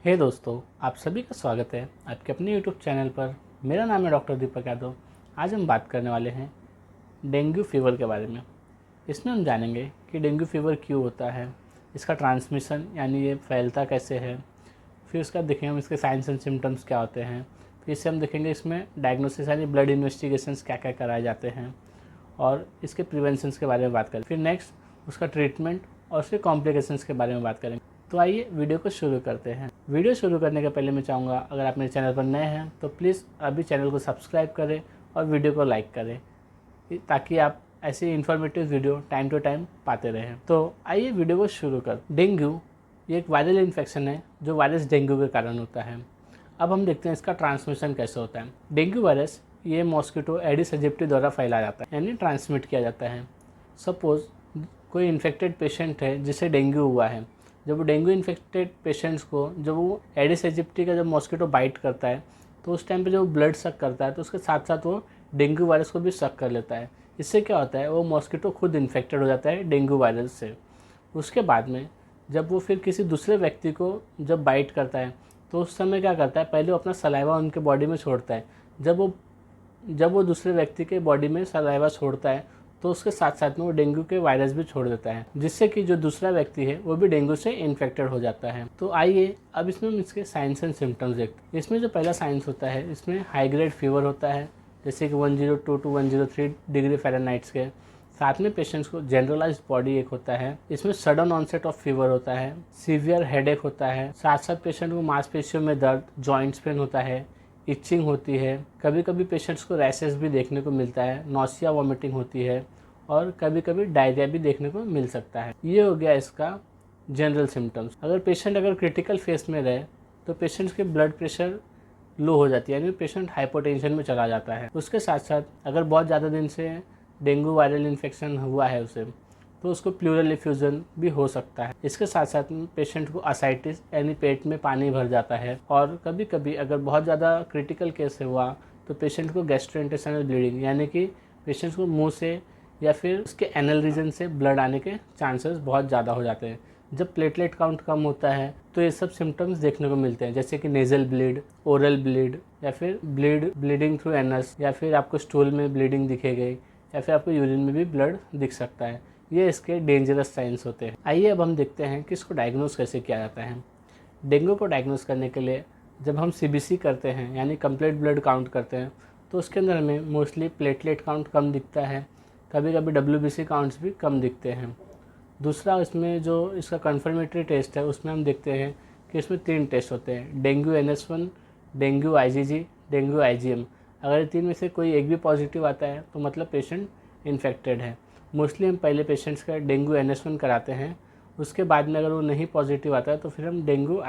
हे दोस्तों, आप सभी का स्वागत है आपके अपने यूट्यूब चैनल पर। मेरा नाम है डॉक्टर दीपक यादव। आज हम बात करने वाले हैं डेंगू फीवर के बारे में। इसमें हम जानेंगे कि डेंगू फीवर क्यों होता है, इसका ट्रांसमिशन यानी ये फैलता कैसे है, फिर उसका देखेंगे हम इसके साइंस एंड सिम्टम्स क्या होते हैं, फिर इससे हम देखेंगे इसमें डायग्नोसिस यानी ब्लड इन्वेस्टिगेशंस क्या क्या कराए जाते हैं और इसके प्रिवेंशंस के बारे में बात करें। फिर नेक्स्ट उसका ट्रीटमेंट और उसके कॉम्प्लिकेशंस के बारे में बात करेंगे। तो आइए वीडियो को शुरू करते हैं। वीडियो शुरू करने के पहले मैं चाहूँगा, अगर आप मेरे चैनल पर नए हैं तो प्लीज़ अभी चैनल को सब्सक्राइब करें और वीडियो को लाइक करें, ताकि आप ऐसी informative video time to time पाते रहें। तो आइए वीडियो को शुरू कर। डेंगू ये एक वायरल इन्फेक्शन है जो वायरस डेंगू के कारण होता है। अब हम देखते हैं इसका ट्रांसमिशन कैसे होता है। डेंगू वायरस ये मॉस्किटो एडिस एजिप्टी द्वारा फैलाया जाता है यानी ट्रांसमिट किया जाता है। सपोज़ कोई इन्फेक्टेड पेशेंट है जिसे डेंगू हुआ है, जब वो डेंगू इन्फेक्टेड पेशेंट्स को जब वो एडिस एजिप्टी का जब मॉस्किटो बाइट करता है तो उस टाइम पे जब ब्लड सक करता है तो उसके साथ साथ वो डेंगू वायरस को भी सक कर लेता है। इससे क्या होता है, वो मॉस्किटो खुद इन्फेक्टेड हो जाता है डेंगू वायरस से। उसके बाद में जब वो फिर किसी दूसरे व्यक्ति को जब बाइट करता है तो उस समय क्या करता है, पहले वो अपना सलाइवा उनके बॉडी में छोड़ता है। जब वो दूसरे व्यक्ति के बॉडी में सलाइवा छोड़ता है तो उसके साथ साथ में वो डेंगू के वायरस भी छोड़ देता है, जिससे कि जो दूसरा व्यक्ति है वो भी डेंगू से इन्फेक्टेड हो जाता है। तो आइए अब इसमें हम इसके साइंस एंड सिम्टम्स देखते हैं। इसमें जो पहला साइंस होता है, इसमें हाई ग्रेड फीवर होता है, जैसे कि 102 to 103 डिग्री फ़ारेनहाइट के। साथ में पेशेंट्स को जनरलाइज्ड बॉडी एक होता है। इसमें सडन ऑनसेट ऑफ फीवर होता है, सीवियर हेडेक होता है, साथ साथ पेशेंट को मांसपेशियों में दर्द, जॉइंट्स पेन होता है, इचिंग होती है, कभी कभी पेशेंट्स को रैशेस भी देखने को मिलता है, नौसिया वॉमिटिंग होती है और कभी कभी डायरिया भी देखने को मिल सकता है। ये हो गया इसका जनरल सिम्टम्स। अगर पेशेंट क्रिटिकल फेस में रहे तो पेशेंट्स के ब्लड प्रेशर लो हो जाती है यानी पेशेंट हाइपोटेंशन में चला जाता है। उसके साथ साथ अगर बहुत ज़्यादा दिन से डेंगू वायरल इन्फेक्शन हुआ है उसे, तो उसको प्लूरल इफ्यूजन भी हो सकता है। इसके साथ साथ पेशेंट को असाइटिस यानी पेट में पानी भर जाता है और कभी कभी अगर बहुत ज़्यादा क्रिटिकल केस हुआ तो पेशेंट को गैस्ट्रोइंटेस्टाइनल ब्लीडिंग यानी कि पेशेंट्स को मुंह से या फिर उसके एनल रीजन से ब्लड आने के चांसेस बहुत ज़्यादा हो जाते हैं। जब प्लेटलेट काउंट कम होता है तो ये सब सिम्टम्स देखने को मिलते हैं, जैसे कि नेजल ब्लीड, ओरल ब्लीड या फिर ब्लीडिंग थ्रू एनस, या फिर आपको स्टूल में ब्लीडिंग दिखेगी या फिर आपको यूरिन में भी ब्लड दिख सकता है। ये इसके डेंजरस साइंस होते हैं। आइए अब हम देखते हैं कि इसको डायग्नोस कैसे किया जाता है। डेंगू को डायग्नोस करने के लिए जब हम सीबीसी करते हैं यानी कंप्लीट ब्लड काउंट करते हैं तो उसके अंदर हमें मोस्टली प्लेटलेट काउंट कम दिखता है, कभी कभी डब्ल्यूबीसी काउंट्स भी कम दिखते हैं। दूसरा इसमें जो इसका कन्फर्मेटरी टेस्ट है उसमें हम देखते हैं कि इसमें 3 टेस्ट होते हैं, dengue NS1, dengue IgG, dengue IgM। अगर ये 3 में से कोई एक भी पॉजिटिव आता है तो मतलब पेशेंट इन्फेक्टेड है। मोस्टली हम पहले पेशेंट्स का डेंगू NS1 कराते हैं, उसके बाद में अगर वो नहीं पॉजिटिव आता है तो फिर हम डेंगू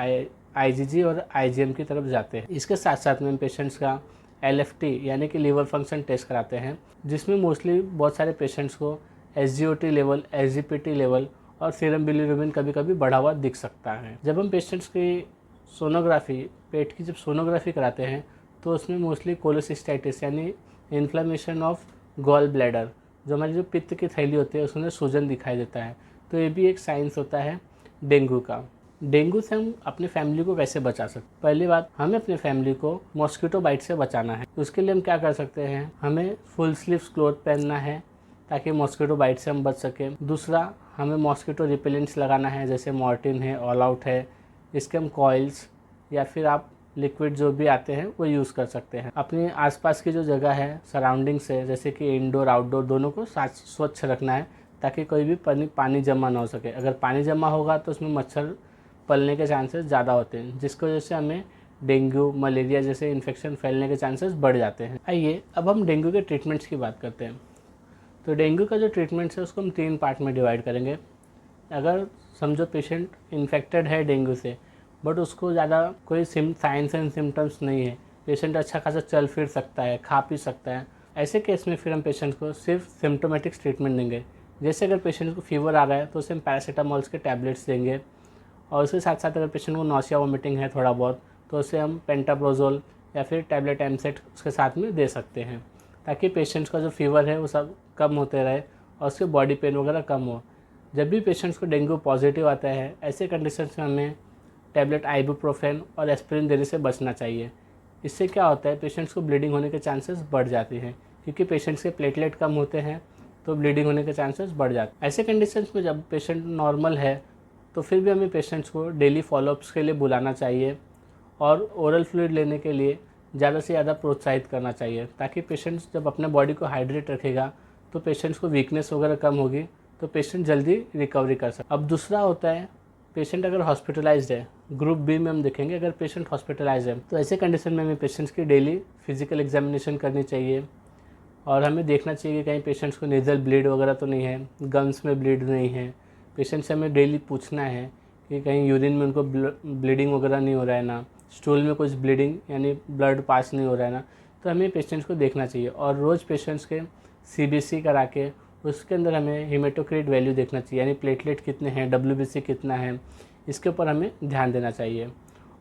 IgG और IgM की तरफ जाते हैं। इसके साथ साथ में हम पेशेंट्स का LFT यानी कि लीवर फंक्शन टेस्ट कराते हैं, जिसमें मोस्टली बहुत सारे पेशेंट्स को SGOT लेवल, SGPT लेवल और सीरम बिलीरुबिन कभी कभी बढ़ा हुआ दिख सकता है। जब हम पेशेंट्स की सोनोग्राफी, पेट की जब सोनोग्राफी कराते हैं तो उसमें मोस्टली कोलोसिस्टाइटिस यानी इन्फ्लेमेशन ऑफ गॉल ब्लैडर, जो हमारी जो पित्त की थैली होती है उसमें सूजन दिखाई देता है। तो ये भी एक साइंस होता है डेंगू का। डेंगू से हम अपनी फैमिली को कैसे बचा सकते? पहली बात, हमें अपनी फैमिली को मॉस्किटो बाइट से बचाना है। उसके लिए हम क्या कर सकते हैं, हमें फुल स्लीव्स क्लोथ पहनना है ताकि मॉस्किटो बाइट से हम बच सकें। दूसरा, हमें मॉस्किटो रिपेलेंट्स लगाना है, जैसे मॉर्टिन है, ऑल आउट है। इसके हम कॉइल्स या फिर आप लिक्विड जो भी आते हैं वो यूज़ कर सकते हैं। अपने आसपास की जो जगह है, सराउंडिंग्स है, जैसे कि इंडोर आउटडोर दोनों को स्वच्छ रखना है ताकि कोई भी पानी जमा ना हो सके। अगर पानी जमा होगा तो उसमें मच्छर पलने के चांसेस ज़्यादा होते हैं, जिसकी वजह से हमें डेंगू, मलेरिया जैसे इन्फेक्शन फैलने के चांसेस बढ़ जाते हैं। आइए अब हम डेंगू के ट्रीटमेंट्स की बात करते हैं। तो डेंगू का जो ट्रीटमेंट्स है उसको हम 3 पार्ट में डिवाइड करेंगे। अगर समझो पेशेंट इन्फेक्टेड है डेंगू से बट उसको ज़्यादा कोई साइंस एंड सिम्टम्स नहीं है, पेशेंट अच्छा खासा चल फिर सकता है, खा पी सकता है, ऐसे केस में फिर हम पेशेंट को सिर्फ सिम्टोमेटिक ट्रीटमेंट देंगे। जैसे अगर पेशेंट को फीवर आ रहा है तो उसे हम पैरासीटामॉल्स के टैबलेट्स देंगे और उसके साथ साथ अगर पेशेंट को नौसिया वोमिटिंग है थोड़ा बहुत तो उसे हम पेंटाप्रोजोल या फिर टैबलेट एमसेट उसके साथ में दे सकते हैं, ताकि पेशेंट्स का जो फीवर है वो सब कम होते रहे और उसके बॉडी पेन वगैरह कम हो। जब भी पेशेंट्स को डेंगू पॉजिटिव आता है ऐसे कंडीशंस में हमें टैबलेट आइबुप्रोफेन और एस्पिरिन देने से बचना चाहिए। इससे क्या होता है, पेशेंट्स को ब्लीडिंग होने के चांसेस बढ़ जाते हैं, क्योंकि पेशेंट्स के प्लेटलेट कम होते हैं तो ब्लीडिंग होने के चांसेस बढ़ जाते हैं। ऐसे कंडीशंस में जब पेशेंट नॉर्मल है तो फिर भी हमें पेशेंट्स को डेली फॉलोअप्स के लिए बुलाना चाहिए और ओरल फ्लूइड लेने के लिए ज़्यादा से ज़्यादा प्रोत्साहित करना चाहिए, ताकि पेशेंट्स जब अपने बॉडी को हाइड्रेट रखेगा तो पेशेंट्स को वीकनेस वगैरह कम होगी, तो पेशेंट जल्दी रिकवरी कर सकते। अब दूसरा होता है, पेशेंट अगर हॉस्पिटलाइज्ड है, ग्रुप बी में हम देखेंगे अगर पेशेंट हॉस्पिटलाइज्ड है तो ऐसे कंडीशन में हमें पेशेंट्स की डेली फिजिकल एग्जामिनेशन करनी चाहिए और हमें देखना चाहिए कि कहीं पेशेंट्स को नेज़ल ब्लीड वगैरह तो नहीं है, गम्स में ब्लीड नहीं है। पेशेंट से हमें डेली पूछना है कि कहीं यूरिन में उनको ब्लीडिंग वगैरह नहीं हो रहा है ना, स्टूल में कुछ ब्लीडिंग यानी ब्लड पास नहीं हो रहा है ना, तो हमें पेशेंट्स को देखना चाहिए। और रोज़ पेशेंट्स के CBC करा के उसके अंदर हमें हीमेटोक्रिट वैल्यू देखना चाहिए, यानी प्लेटलेट कितने हैं, WBC कितना है, इसके ऊपर हमें ध्यान देना चाहिए।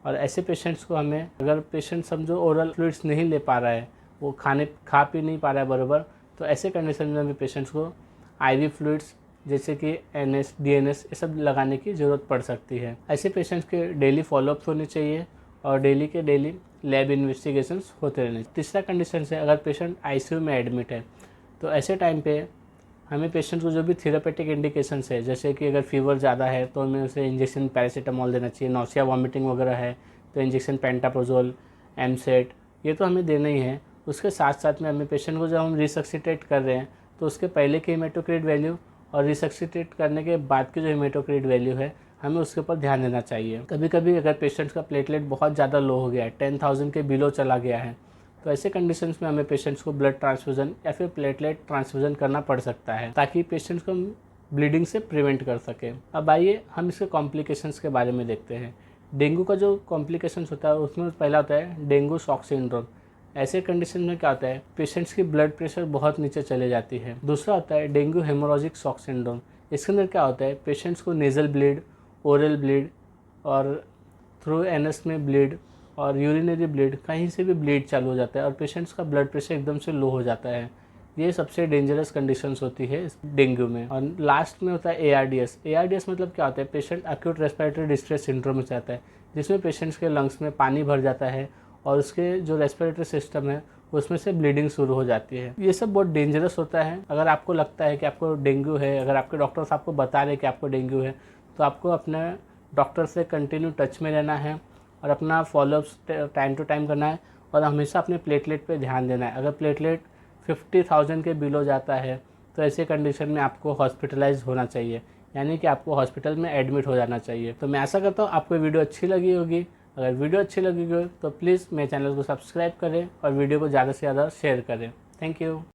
और ऐसे पेशेंट्स को हमें, अगर पेशेंट समझो ओरल फ्लूइड्स नहीं ले पा रहा है, वो खा पी नहीं पा रहा है बराबर, तो ऐसे कंडीशन में हमें पेशेंट्स को IV फ्लूइड्स जैसे कि NS, DNS ये सब लगाने की ज़रूरत पड़ सकती है। ऐसे पेशेंट्स के डेली फॉलोअप्स होने चाहिए और डेली के डेली लैब इन्वेस्टिगेशंस होते रहने। तीसरा कंडीशन है, अगर पेशेंट ICU में एडमिट है तो ऐसे टाइम पे हमें पेशेंट को जो भी थेरापेटिक इंडिकेशंस है, जैसे कि अगर फीवर ज़्यादा है तो हमें उसे इंजेक्शन पैरासीटामोल देना चाहिए, नौसिया वॉमिटिंग वगैरह है तो इंजेक्शन पेंटाप्रोजोल, एमसेट, ये तो हमें देना ही है। उसके साथ साथ में हमें पेशेंट को जब हम रिसक्सिटेट कर रहे हैं तो उसके पहले की हीमेटोक्रिट वैल्यू और रिसक्सिटेट करने के बाद की जो हीमेटोक्रिट वैल्यू है हमें उसके ऊपर ध्यान देना चाहिए। कभी कभी अगर पेशेंट्स का प्लेटलेट बहुत ज़्यादा लो हो गया है, 10,000 के बिलो चला गया है, तो ऐसे कंडीशंस में हमें पेशेंट्स को ब्लड ट्रांसफ्यूज़न या फिर प्लेटलेट ट्रांसफ्यूज़न करना पड़ सकता है, ताकि पेशेंट्स को ब्लीडिंग से प्रिवेंट कर सकें। अब आइए हम इसके कॉम्प्लिकेशंस के बारे में देखते हैं। डेंगू का जो कॉम्प्लिकेशंस होता है उसमें पहला होता है डेंगू शॉक सिंड्रोम। ऐसे कंडीशन में क्या होता है, पेशेंट्स की ब्लड प्रेशर बहुत नीचे चले जाती है। दूसरा होता है डेंगू हेमोरॉजिक शॉक सिंड्रोम। इसके अंदर क्या होता है, पेशेंट्स को नेज़ल ब्लीड, ओरल ब्लीड और थ्रू एनस में ब्लीड और यूरिनरी ब्लीड, कहीं से भी ब्लीड चालू हो जाता है और पेशेंट्स का ब्लड प्रेशर एकदम से लो हो जाता है। ये सबसे डेंजरस कंडीशंस होती है डेंगू में। और लास्ट में होता है ARDS मतलब क्या होता है, patient acute respiratory distress syndrome में जाता है, जिसमें पेशेंट्स के लंग्स में पानी भर जाता है और उसके जो रेस्पिरेटरी सिस्टम है उसमें से ब्लीडिंग शुरू हो जाती है। ये सब बहुत डेंजरस होता है। अगर आपको लगता है कि आपको डेंगू है, अगर आपके डॉक्टर्स आपको बता रहे हैं कि आपको डेंगू है, तो आपको अपने डॉक्टर से कंटिन्यू टच में रहना है और अपना फॉलोअप्स टाइम टू टाइम करना है और हमेशा अपने प्लेटलेट पे ध्यान देना है। अगर प्लेटलेट 50,000 के बिलो जाता है तो ऐसे कंडीशन में आपको हॉस्पिटलाइज होना चाहिए, यानी कि आपको हॉस्पिटल में एडमिट हो जाना चाहिए। तो मैं आशा करता हूँ आपको वीडियो अच्छी लगी होगी। अगर वीडियो अच्छी लगी हो तो प्लीज़ मेरे चैनल को सब्सक्राइब करें और वीडियो को ज़्यादा से ज़्यादा शेयर करें। Thank you.